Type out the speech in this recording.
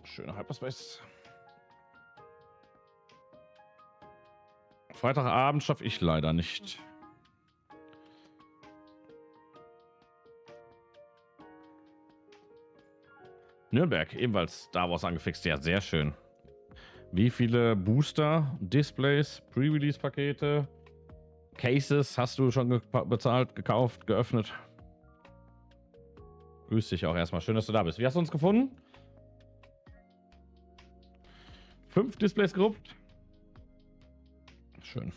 Schöner Hyperspace. Freitagabend schaffe ich leider nicht. Nürnberg, ebenfalls Star Wars angefixt. Ja, sehr schön. Wie viele Booster, Displays, Pre-Release-Pakete, Cases hast du schon bezahlt, gekauft, geöffnet? Grüß dich auch erstmal. Schön, dass du da bist. Wie hast du uns gefunden? 5 Displays geruppt. Schön.